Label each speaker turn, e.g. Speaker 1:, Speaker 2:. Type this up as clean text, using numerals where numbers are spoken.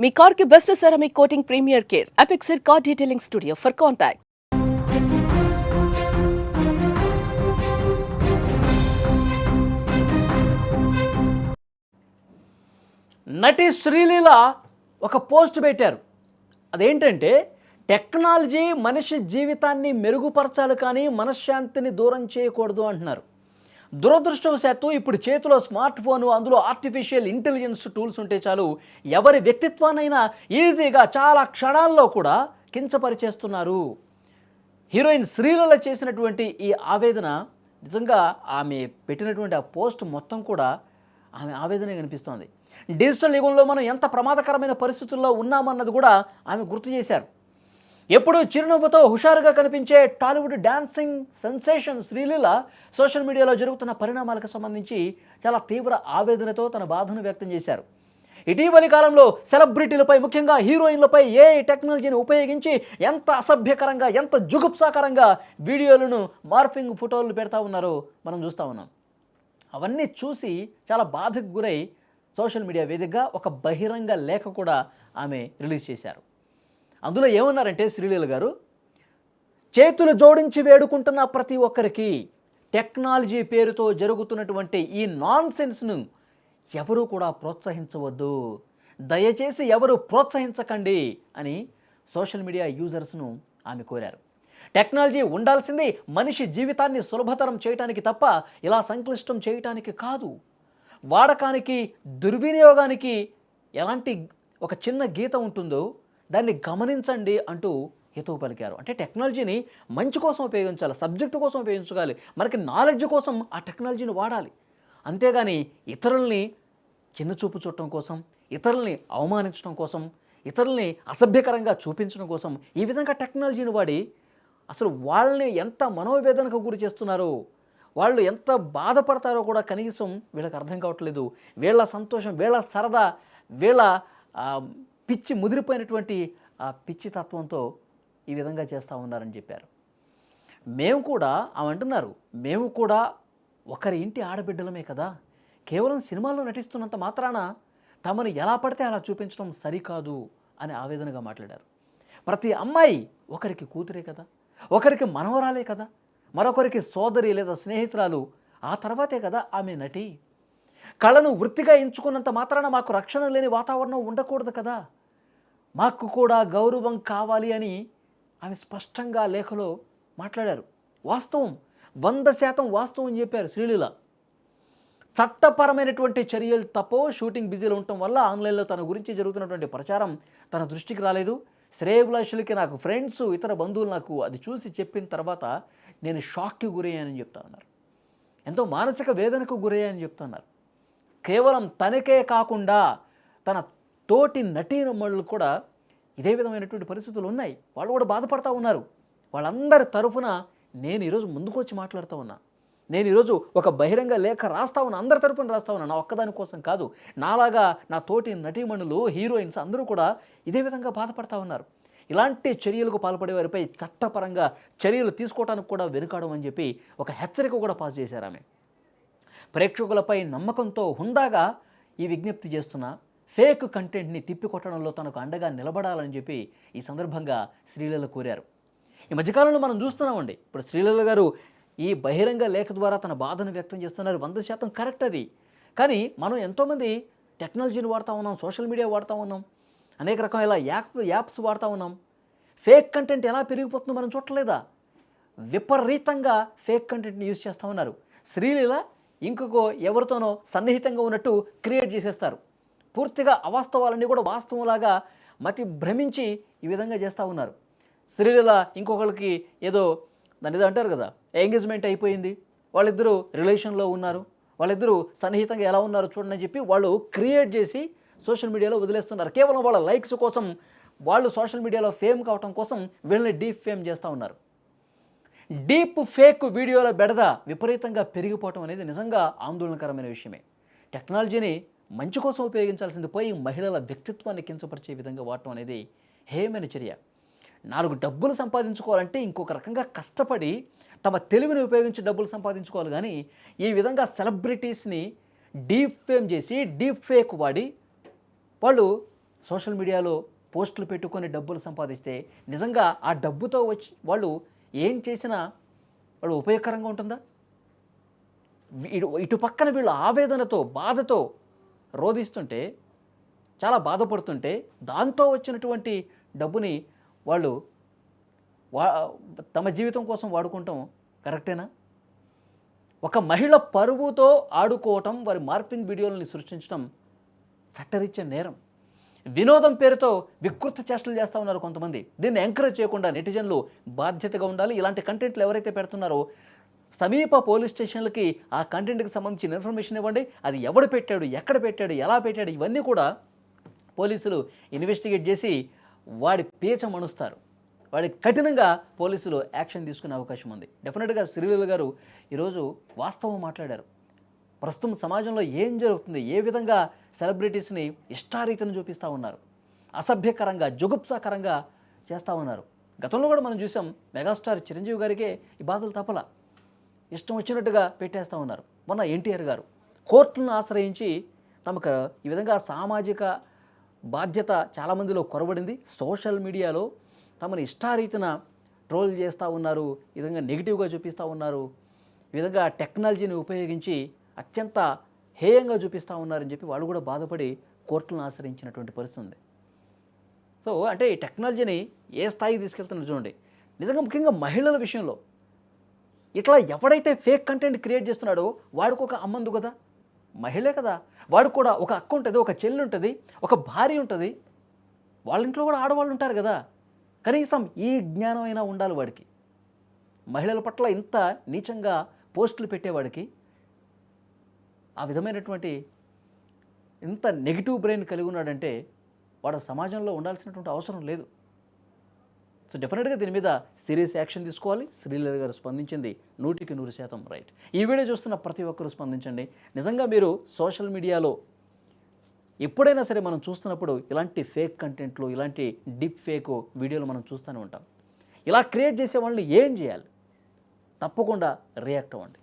Speaker 1: మీ car కి best ceramic coating premier care Apexer car detailing studio for contact.
Speaker 2: నటి శ్రీలీల ఒక post పెట్టారు. అదేంటంటే టెక్నాలజీ మనిషి జీవితాన్ని మెరుగుపరచాలి కానీ మనశ్శాంతిని దూరం చేయకూడదు అంటున్నారు. దురదృష్టవశాత్తు ఇప్పుడు చేతిలో స్మార్ట్ ఫోను, అందులో ఆర్టిఫిషియల్ ఇంటెలిజెన్స్ టూల్స్ ఉంటే చాలు ఎవరి వ్యక్తిత్వాన్నైనా ఈజీగా చాలా క్షణాల్లో కూడా కించపరిచేస్తున్నారు. హీరోయిన్ శ్రీలీల చేసినటువంటి ఈ ఆవేదన నిజంగా ఆమె పెట్టినటువంటి ఆ పోస్ట్ మొత్తం కూడా ఆమె ఆవేదనే కనిపిస్తోంది. డిజిటల్ యుగంలో మనం ఎంత ప్రమాదకరమైన పరిస్థితుల్లో ఉన్నామన్నది కూడా ఆమె గుర్తు చేశారు. ఎప్పుడూ చిరునవ్వుతో హుషారుగా కనిపించే Tollywood dancing sensation Sreeleela social మీడియాలో జరుగుతున్న పరిణామాలకు సంబంధించి చాలా తీవ్ర ఆవేదనతో తన బాధను వ్యక్తం చేశారు. ఇటీవలి కాలంలో సెలబ్రిటీలపై, ముఖ్యంగా హీరోయిన్లపై ఏఐ టెక్నాలజీని ఉపయోగించి ఎంత అసభ్యకరంగా, ఎంత జుగుప్సాకరంగా వీడియోలను, మార్ఫింగ్ ఫోటోలు పెడతా ఉన్నారో మనం చూస్తూ ఉన్నాం. అవన్నీ చూసి చాలా బాధకు గురై సోషల్ మీడియా వేదికగా ఒక బహిరంగ లేఖ కూడా ఆమె రిలీజ్ చేశారు. అందులో ఏమన్నారంటే శ్రీలీల గారు, చేతులు జోడించి వేడుకుంటున్న ప్రతి ఒక్కరికి టెక్నాలజీ పేరుతో జరుగుతున్నటువంటి ఈ నాన్సెన్స్ను ఎవరూ కూడా ప్రోత్సహించవద్దు, దయచేసి ఎవరు ప్రోత్సహించకండి అని సోషల్ మీడియా యూజర్స్ను ఆమె కోరారు. టెక్నాలజీ ఉండాల్సింది మనిషి జీవితాన్ని సులభతరం చేయడానికి తప్ప ఇలా సంక్లిష్టం చేయటానికి కాదు. వాడకానికి, దుర్వినియోగానికి ఎలాంటి ఒక చిన్న గీత ఉంటుందో దాన్ని గమనించండి అంటూ హితవు పలికారు. అంటే టెక్నాలజీని మంచి కోసం ఉపయోగించాలి, సబ్జెక్టు కోసం ఉపయోగించాలి, మనకి నాలెడ్జ్ కోసం ఆ టెక్నాలజీని వాడాలి. అంతేగాని ఇతరుల్ని చిన్నచూపు చూడటం కోసం, ఇతరుల్ని అవమానించడం కోసం, ఇతరుల్ని అసభ్యకరంగా చూపించడం కోసం ఈ విధంగా టెక్నాలజీని వాడి అసలు వాళ్ళని ఎంత మనోవేదనకు గురి చేస్తున్నారో, వాళ్ళు ఎంత బాధపడతారో కూడా కనీసం వీళ్ళకి అర్థం కావట్లేదు. వీళ్ళ సంతోషం, వీళ్ళ సరదా, వీళ్ళ పిచ్చి ముదిరిపోయినటువంటి ఆ పిచ్చి తత్వంతో ఈ విధంగా చేస్తూ ఉన్నారని చెప్పారు. మేము కూడా అంటున్నారు, మేము కూడా ఒకరి ఇంటి ఆడబిడ్డలమే కదా, కేవలం సినిమాల్లో నటిస్తున్నంత మాత్రాన తమను ఎలా పడితే అలా చూపించడం సరికాదు అని ఆవేదనగా మాట్లాడారు. ప్రతి అమ్మాయి ఒకరికి కూతురే కదా, ఒకరికి మనవరాలే కదా, మరొకరికి సోదరి లేదా స్నేహితురాలు, ఆ తర్వాతే కదా ఆమె నటి. కళను వృత్తిగా ఎంచుకున్నంత మాత్రాన మాకు రక్షణ లేని వాతావరణం ఉండకూడదు కదా, మాకు కూడా గౌరవం కావాలి అని ఆమె స్పష్టంగా లేఖలో మాట్లాడారు. వాస్తవం, 100% వాస్తవం చెప్పారు శ్రీలీల. చట్టపరమైనటువంటి చర్యలు తప్పో షూటింగ్ బిజీలో ఉండటం వల్ల ఆన్లైన్లో తన గురించి జరుగుతున్నటువంటి ప్రచారం తన దృష్టికి రాలేదు. శ్రేయభిలాషులకి, నాకు ఫ్రెండ్స్, ఇతర బంధువులు నాకు అది చూసి చెప్పిన తర్వాత నేను షాక్కి గురయ్యానని చెప్తా ఉన్నారు. ఎంతో మానసిక వేదనకు గురయ్యానని చెప్తున్నారు. కేవలం తనకే కాకుండా తన తోటి నటీనమ్మళ్ళు కూడా ఇదే విధమైనటువంటి పరిస్థితులు ఉన్నాయి. వాళ్ళు కూడా బాధపడతా ఉన్నారు. వాళ్ళందరి తరఫున నేను ఈరోజు ముందుకు వచ్చి మాట్లాడుతూ ఉన్నా. నేను ఈరోజు ఒక బహిరంగ లేఖ రాస్తా ఉన్నా, అందరి తరఫున రాస్తా ఉన్నా. నా ఒక్కదాని కోసం కాదు, నాలాగా నా తోటి నటీమణులు, హీరోయిన్స్ అందరూ కూడా ఇదే విధంగా బాధపడతా ఉన్నారు. ఇలాంటి చర్యలకు పాల్పడే వారిపై చట్టపరంగా చర్యలు తీసుకోవడానికి కూడా వెనుకాడం అని చెప్పి ఒక హెచ్చరిక కూడా పాస్ చేశారు ఆమె. ప్రేక్షకులపై నమ్మకంతో హుందాగా ఈ విజ్ఞప్తి చేస్తున్న ఫేక్ కంటెంట్ని తిప్పికొట్టడంలో తనకు అండగా నిలబడాలని చెప్పి ఈ సందర్భంగా శ్రీలీల కోరారు. ఈ మధ్యకాలంలో మనం చూస్తున్నామండి, ఇప్పుడు శ్రీలీల గారు ఈ బహిరంగ లేఖ ద్వారా తన బాధను వ్యక్తం చేస్తున్నారు. 100% కరెక్ట్ అది. కానీ మనం ఎంతోమంది టెక్నాలజీని వాడుతూ ఉన్నాం, సోషల్ మీడియా వాడుతూ ఉన్నాం, అనేక రకమైన యాప్స్ వాడుతూ ఉన్నాం. ఫేక్ కంటెంట్ ఎలా పెరిగిపోతుందో మనం చూడలేదా? విపరీతంగా ఫేక్ కంటెంట్ని యూజ్ చేస్తూ ఉన్నారు. శ్రీలీల ఇంకొక ఎవరితోనో సన్నిహితంగా ఉన్నట్టు క్రియేట్ చేసేస్తారు. పూర్తిగా అవాస్తవాలన్నీ కూడా వాస్తవంలాగా మతి భ్రమించి ఈ విధంగా చేస్తూ ఉన్నారు. శ్రీలీల ఇంకొకరికి ఏదో దాని ఏదో అంటారు కదా, ఎంగేజ్మెంట్ అయిపోయింది, వాళ్ళిద్దరూ రిలేషన్లో ఉన్నారు, వాళ్ళిద్దరూ సన్నిహితంగా ఎలా ఉన్నారో చూడని చెప్పి వాళ్ళు క్రియేట్ చేసి సోషల్ మీడియాలో వదిలేస్తున్నారు. కేవలం వాళ్ళ లైక్స్ కోసం, వాళ్ళు సోషల్ మీడియాలో ఫేమ్ కావటం కోసం వీళ్ళని డీప్ ఫేమ్ చేస్తూ ఉన్నారు. డీప్ ఫేక్ వీడియోల బెడద విపరీతంగా పెరిగిపోవటం అనేది నిజంగా ఆందోళనకరమైన విషయమే. టెక్నాలజీని మంచి కోసం ఉపయోగించాల్సింది పోయి మహిళల వ్యక్తిత్వాన్ని కించపరిచే విధంగా వాడటం అనేది హేయమైన చర్య. 4 డబ్బులు సంపాదించుకోవాలంటే ఇంకొక రకంగా కష్టపడి తమ తెలివిని ఉపయోగించి డబ్బులు సంపాదించుకోవాలి. కానీ ఈ విధంగా సెలబ్రిటీస్ని డీప్ ఫేమ్ చేసి, డీప్ ఫేక్ వాడి వాళ్ళు సోషల్ మీడియాలో పోస్టులు పెట్టుకొని డబ్బులు సంపాదిస్తే నిజంగా ఆ డబ్బుతో వచ్చి వాళ్ళు ఏం చేసినా వాళ్ళు ఉపయోగకరంగా ఉంటుందా? ఇటు పక్కన వీళ్ళు ఆవేదనతో బాధతో రోధిస్తుంటే, చాలా బాధపడుతుంటే దాంతో వచ్చినటువంటి డబ్బుని వాళ్ళు వా తమ జీవితం కోసం వాడుకోవటం కరెక్టేనా? ఒక మహిళ పరువుతో ఆడుకోవటం, వారి మార్ఫింగ్ వీడియోలని సృష్టించడం చట్టరీత్యా నేరం. వినోదం పేరుతో వికృత చేష్టలు చేస్తూ ఉన్నారు కొంతమంది. దీన్ని ఎంకరేజ్ చేయకుండా నెటిజన్లు బాధ్యతగా ఉండాలి. ఇలాంటి కంటెంట్లు ఎవరైతే పెడుతున్నారో సమీప పోలీస్ స్టేషన్లకి ఆ కంటెంట్కి సంబంధించిన ఇన్ఫర్మేషన్ ఇవ్వండి. అది ఎవడు పెట్టాడు, ఎక్కడ పెట్టాడు, ఎలా పెట్టాడు, ఇవన్నీ కూడా పోలీసులు ఇన్వెస్టిగేట్ చేసి వాడి పీచ మణుస్తారు. వాడికి కఠినంగా పోలీసులు యాక్షన్ తీసుకునే అవకాశం ఉంది. డెఫినెట్గా శ్రీలీల గారు ఈరోజు వాస్తవం మాట్లాడారు. ప్రస్తుతం సమాజంలో ఏం జరుగుతుంది, ఏ విధంగా సెలబ్రిటీస్ని ఇష్టారీతిని చూపిస్తూ ఉన్నారు, అసభ్యకరంగా జుగుప్సాకరంగా చేస్తూ ఉన్నారు. గతంలో కూడా మనం చూసాం, మెగాస్టార్ చిరంజీవి గారికే ఈ బాధలు తప్పల, ఇష్టం వచ్చినట్టుగా పెట్టేస్తూ ఉన్నారు. మొన్న ఎన్టీఆర్ గారు కోర్టులను ఆశ్రయించి తమకు ఈ విధంగా సామాజిక బాధ్యత చాలామందిలో కొరబడింది, సోషల్ మీడియాలో తమను ఇష్టారీతిన ట్రోల్ చేస్తూ ఉన్నారు, ఈ విధంగా నెగిటివ్గా చూపిస్తూ ఉన్నారు, ఈ విధంగా టెక్నాలజీని ఉపయోగించి అత్యంత హేయంగా చూపిస్తూ ఉన్నారని చెప్పి వాళ్ళు కూడా బాధపడి కోర్టులను ఆశ్రయించినటువంటి పరిస్థితి ఉంది. సో అంటే ఈ టెక్నాలజీని ఏ స్థాయికి తీసుకెళ్తున్నారు చూడండి. నిజంగా ముఖ్యంగా మహిళల విషయంలో ఇట్లా ఎవడైతే ఫేక్ కంటెంట్ క్రియేట్ చేస్తున్నాడో వాడికి ఒక అమ్మందు కదా, మహిళే కదా, వాడికి కూడా ఒక అక్క ఉంటుంది, ఒక చెల్లి ఉంటుంది, ఒక భార్య ఉంటుంది, వాళ్ళ ఇంట్లో కూడా ఆడవాళ్ళు ఉంటారు కదా. కనీసం ఈ జ్ఞానం అయినా ఉండాలి వాడికి. మహిళల పట్ల ఇంత నీచంగా పోస్టులు పెట్టేవాడికి ఆ విధమైనటువంటి ఇంత నెగిటివ్ బ్రెయిన్ కలిగి ఉన్నాడంటే వాడు సమాజంలో ఉండాల్సినటువంటి అవసరం లేదు. సో డెఫినెట్గా దీని మీద సీరియస్ యాక్షన్ తీసుకోవాలి. శ్రీలీల గారు స్పందించింది 100% రైట్. ఈ వీడియో చూస్తున్న ప్రతి ఒక్కరూ స్పందించండి. నిజంగా మీరు సోషల్ మీడియాలో ఎప్పుడైనా సరే మనం చూస్తున్నప్పుడు ఇలాంటి ఫేక్ కంటెంట్లు, ఇలాంటి డీప్ ఫేక్ వీడియోలు మనం చూస్తూనే ఉంటాం. ఇలా క్రియేట్ చేసే వాళ్ళని ఏం చేయాలి? తప్పకుండా రియాక్ట్ అవ్వండి.